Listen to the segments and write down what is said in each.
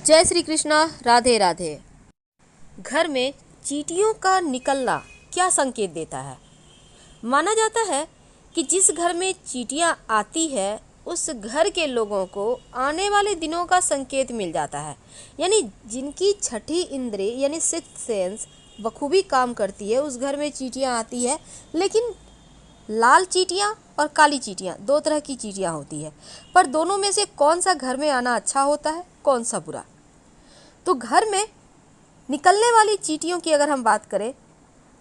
जय श्री कृष्णा। राधे राधे। घर में चींटियों का निकलना क्या संकेत देता है? माना जाता है कि जिस घर में चींटियां आती है उस घर के लोगों को आने वाले दिनों का संकेत मिल जाता है। यानी जिनकी छठी इंद्रिय यानी सिक्स्थ सेंस बखूबी काम करती है, उस घर में चींटियां आती है। लेकिन लाल चींटियां और काली चींटियां, दो तरह की चींटियां होती है, पर दोनों में से कौन सा घर में आना अच्छा होता है, कौन सा बुरा? तो घर में निकलने वाली चींटियों की अगर हम बात करें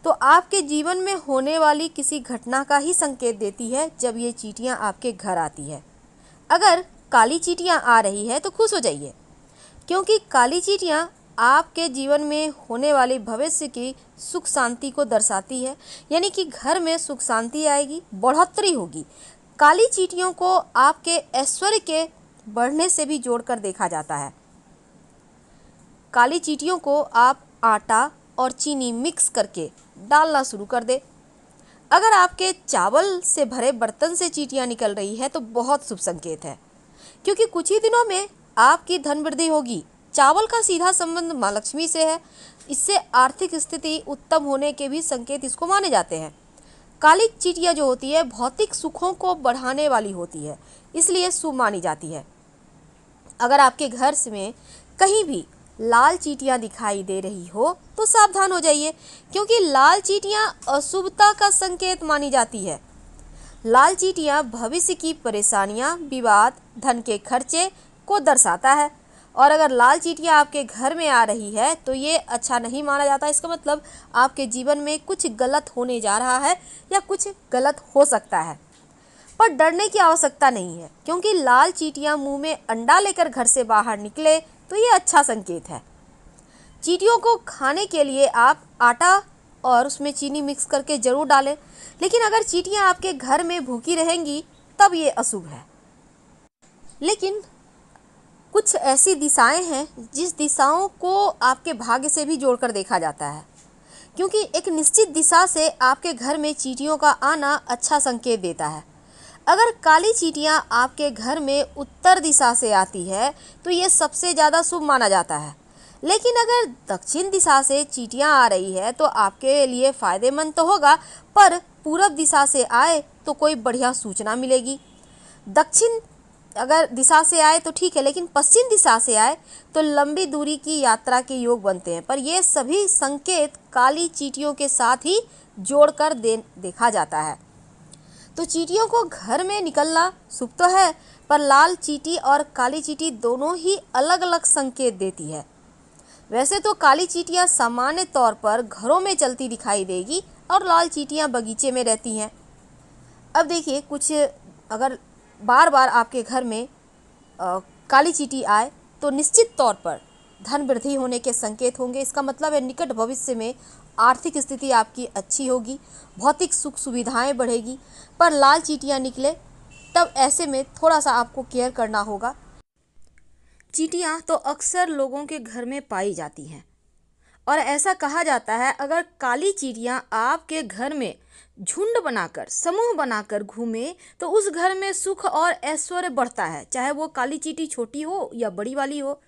तो आपके जीवन में होने वाली किसी घटना का ही संकेत देती है जब ये चींटियां आपके घर आती है। अगर काली चींटियां आ रही है तो खुश हो जाइए, क्योंकि काली चींटियां आपके जीवन में होने वाली भविष्य की सुख शांति को दर्शाती है। यानी कि घर में सुख शांति आएगी, बढ़ोतरी होगी। काली चींटियों को आपके ऐश्वर्य के बढ़ने से भी जोड़कर देखा जाता है। काली चींटियों को आप आटा और चीनी मिक्स करके डालना शुरू कर दे। अगर आपके चावल से भरे बर्तन से चींटियां निकल रही है तो बहुत शुभ संकेत है, क्योंकि कुछ ही दिनों में आपकी धन वृद्धि होगी। चावल का सीधा संबंध माँ लक्ष्मी से है, इससे आर्थिक स्थिति उत्तम होने के भी संकेत इसको माने जाते हैं। काली चींटियां जो होती है भौतिक सुखों को बढ़ाने वाली होती है, इसलिए शुभ मानी जाती है। अगर आपके घर में कहीं भी लाल चींटियां दिखाई दे रही हो तो सावधान हो जाइए, क्योंकि लाल चींटियां अशुभता का संकेत मानी जाती है। लाल चींटियां भविष्य की परेशानियां, विवाद, धन के खर्चे को दर्शाता है। और अगर लाल चींटियां आपके घर में आ रही है तो ये अच्छा नहीं माना जाता। इसका मतलब आपके जीवन में कुछ गलत होने जा रहा है या कुछ गलत हो सकता है। पर डरने की आवश्यकता नहीं है, क्योंकि लाल चींटियां मुंह में अंडा लेकर घर से बाहर निकले तो ये अच्छा संकेत है। चींटियों को खाने के लिए आप आटा और उसमें चीनी मिक्स करके जरूर डालें, लेकिन अगर चींटियां आपके घर में भूखी रहेंगी तब ये अशुभ है। लेकिन कुछ ऐसी दिशाएं हैं जिस दिशाओं को आपके भाग्य से भी जोड़कर देखा जाता है, क्योंकि एक निश्चित दिशा से आपके घर में चींटियों का आना अच्छा संकेत देता है। अगर काली चींटियां आपके घर में उत्तर दिशा से आती है तो ये सबसे ज़्यादा शुभ माना जाता है। लेकिन अगर दक्षिण दिशा से चींटियां आ रही है तो आपके लिए फ़ायदेमंद तो होगा, पर पूरब दिशा से आए तो कोई बढ़िया सूचना मिलेगी। दक्षिण अगर दिशा से आए तो ठीक है, लेकिन पश्चिम दिशा से आए तो लंबी दूरी की यात्रा के योग बनते हैं। पर ये सभी संकेत काली चींटियों के साथ ही जोड़कर देखा जाता है। तो चींटियों को घर में निकलना शुभ तो है, पर लाल चींटी और काली चींटी दोनों ही अलग अलग संकेत देती है। वैसे तो काली चींटियां सामान्य तौर पर घरों में चलती दिखाई देगी और लाल चींटियां बगीचे में रहती हैं। अब देखिए, कुछ अगर बार बार आपके घर में काली चींटी आए तो निश्चित तौर पर धन वृद्धि होने के संकेत होंगे। इसका मतलब है निकट भविष्य में आर्थिक स्थिति आपकी अच्छी होगी, भौतिक सुख सुविधाएं बढ़ेगी। पर लाल चींटियां निकले तब ऐसे में थोड़ा सा आपको केयर करना होगा। चींटियां तो अक्सर लोगों के घर में पाई जाती हैं, और ऐसा कहा जाता है अगर काली चींटियां आपके घर में झुंड बनाकर, समूह बनाकर घूमे तो उस घर में सुख और ऐश्वर्य बढ़ता है, चाहे वो काली चींटी छोटी हो या बड़ी वाली हो।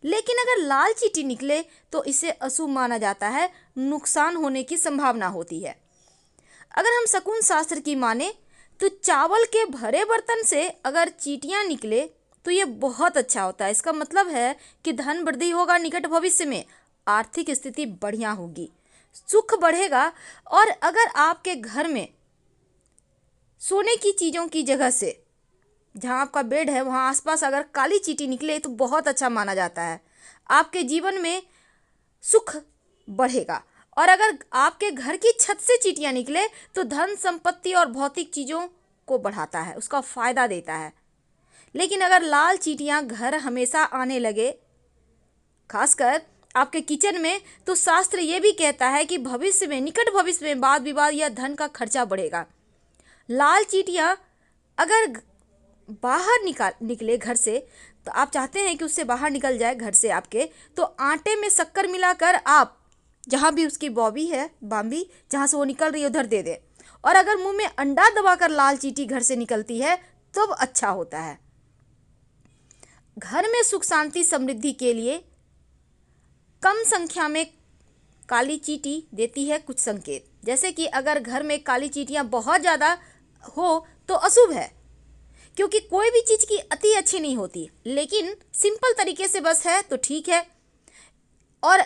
लेकिन अगर लाल चींटी निकले तो इसे अशुभ माना जाता है, नुकसान होने की संभावना होती है। अगर हम शकुन शास्त्र की माने तो चावल के भरे बर्तन से अगर चींटियां निकले तो ये बहुत अच्छा होता है। इसका मतलब है कि धन वृद्धि होगा, निकट भविष्य में आर्थिक स्थिति बढ़िया होगी, सुख बढ़ेगा। और अगर आपके घर में सोने की चीज़ों की जगह से, जहाँ आपका बेड है वहाँ आसपास अगर काली चींटी निकले तो बहुत अच्छा माना जाता है, आपके जीवन में सुख बढ़ेगा। और अगर आपके घर की छत से चींटियां निकले तो धन संपत्ति और भौतिक चीज़ों को बढ़ाता है, उसका फायदा देता है। लेकिन अगर लाल चींटियां घर हमेशा आने लगे, खासकर आपके किचन में, तो शास्त्र ये भी कहता है कि भविष्य में, निकट भविष्य में वाद विवाद या धन का खर्चा बढ़ेगा। लाल चींटियां अगर बाहर निकले घर से, तो आप चाहते हैं कि उससे बाहर निकल जाए घर से आपके, तो आटे में शक्कर मिलाकर आप जहाँ भी उसकी बॉबी है, बाम्बी जहाँ से वो निकल रही है उधर दे दें। और अगर मुंह में अंडा दबाकर लाल चींटी घर से निकलती है तब अच्छा होता है। घर में सुख शांति समृद्धि के लिए कम संख्या में काली चींटी देती है कुछ संकेत। जैसे कि अगर घर में काली चींटियां बहुत ज़्यादा हो तो अशुभ है, क्योंकि कोई भी चीज़ की अति अच्छी नहीं होती, लेकिन सिंपल तरीके से बस है तो ठीक है और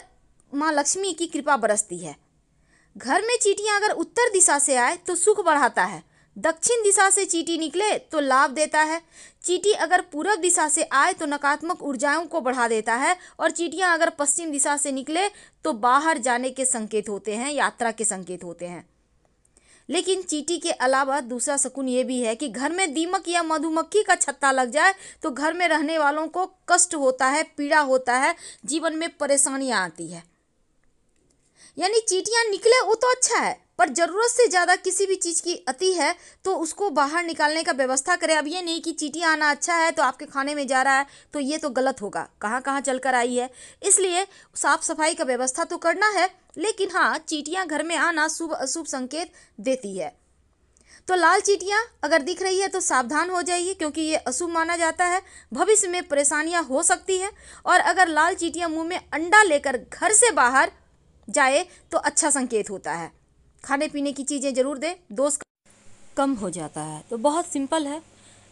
माँ लक्ष्मी की कृपा बरसती है। घर में चींटियां अगर उत्तर दिशा से आए तो सुख बढ़ाता है, दक्षिण दिशा से चींटी निकले तो लाभ देता है, चींटी अगर पूर्व दिशा से आए तो नकारात्मक ऊर्जाओं को बढ़ा देता है, और चींटियां अगर पश्चिम दिशा से निकले तो बाहर जाने के संकेत होते हैं, यात्रा के संकेत होते हैं। लेकिन चींटी के अलावा दूसरा शकुन ये भी है कि घर में दीमक या मधुमक्खी का छत्ता लग जाए तो घर में रहने वालों को कष्ट होता है, पीड़ा होता है, जीवन में परेशानियां आती है। यानी चींटियां निकले वो तो अच्छा है, पर ज़रूरत से ज़्यादा किसी भी चीज़ की अति है तो उसको बाहर निकालने का व्यवस्था करें। अब ये नहीं कि चींटियां आना अच्छा है तो आपके खाने में जा रहा है तो ये तो गलत होगा, कहाँ कहाँ चल कर आई है। इसलिए साफ सफाई का व्यवस्था तो करना है, लेकिन हाँ, चींटियां घर में आना शुभ अशुभ संकेत देती है। तो लाल चींटियां अगर दिख रही है तो सावधान हो जाइए, क्योंकि ये अशुभ माना जाता है, भविष्य में परेशानियां हो सकती है। और अगर लाल चींटियां मुंह में अंडा लेकर घर से बाहर जाए तो अच्छा संकेत होता है। खाने पीने की चीज़ें ज़रूर दें, दोष कम हो जाता है। तो बहुत सिंपल है।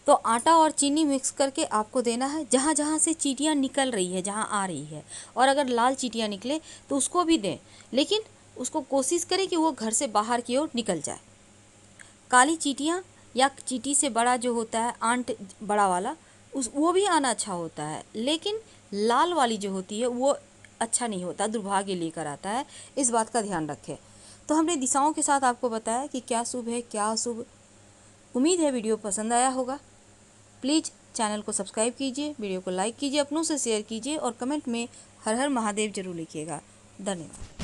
तो आटा और चीनी मिक्स करके आपको देना है जहाँ जहाँ से चींटियाँ निकल रही है, जहाँ आ रही है। और अगर लाल चींटियाँ निकले तो उसको भी दें, लेकिन उसको कोशिश करें कि वो घर से बाहर की ओर निकल जाए। काली चींटियाँ या चींटी से बड़ा जो होता है, आंट बड़ा वाला, वो भी आना अच्छा होता है, लेकिन लाल वाली जो होती है वो अच्छा नहीं होता, दुर्भाग्य लेकर आता है। इस बात का ध्यान रखें। तो हमने दिशाओं के साथ आपको बताया कि क्या शुभ है क्या अशुभ। उम्मीद है वीडियो पसंद आया होगा। प्लीज़ चैनल को सब्सक्राइब कीजिए, वीडियो को लाइक कीजिए, अपनों से शेयर कीजिए और कमेंट में हर हर महादेव जरूर लिखिएगा। धन्यवाद।